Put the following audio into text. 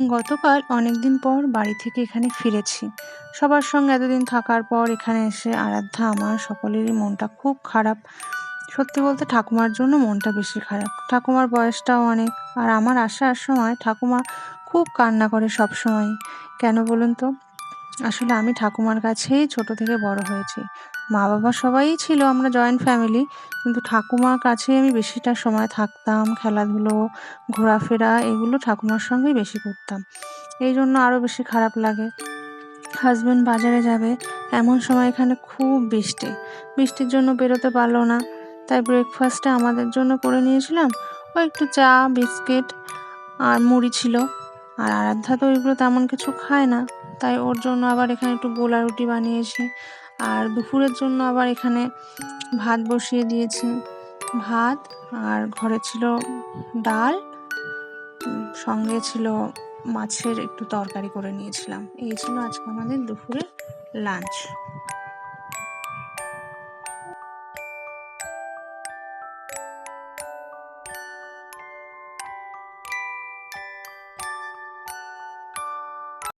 গতকাল অনেকদিন পর বাড়ি থেকে এখানে ফিরেছি। সবার সঙ্গে এতদিন থাকার পর এখানে এসে আরাধ্যা আমার সকলেরই মনটা খুব খারাপ। সত্যি বলতে ঠাকুমার জন্য মনটা বেশি খারাপ। ঠাকুমার বয়সটাও অনেক। আর আমার আসার সময় ঠাকুমা খুব কান্না করে সবসময়ই। কেন বলুন তো? আসলে আমি ঠাকুমার কাছেই ছোট থেকে বড় হয়েছি। মা-বাবা সবাই ছিল, আমরা জয়েন্ট ফ্যামিলি। কিন্তু ঠাকুমার কাছেই আমি বেশিটা সময় থাকতাম। খেলাধুলো, ঘোরাফেরা এগুলো ঠাকুমার সঙ্গেই বেশি করতাম। এইজন্য আরো বেশি খারাপ লাগে। হাসব্যান্ড বাজারে যাবে, এমন সময় এখানে খুব বৃষ্টি। বৃষ্টির জন্য বেরোতে পারল না। তাই ব্রেকফাস্টে আমাদের জন্য করে নিয়েছিলাম ওই একটু চা, বিস্কিট আর মুড়ি ছিল। আর আরাধ্যা তো ওইগুলো তেমন কিছু খায় না। তাই ওর জন্য আবার এখানে একটু গোলা রুটি বানিয়েছি। আর দুপুরের জন্য আবার এখানে ভাত বসিয়ে দিয়েছি। ভাত, আর ঘরে ছিল ডাল, সঙ্গে ছিল মাছের একটু তরকারি করে নিয়েছিলাম। এই ছিল আজকে আমাদের দুপুরের লাঞ্চ।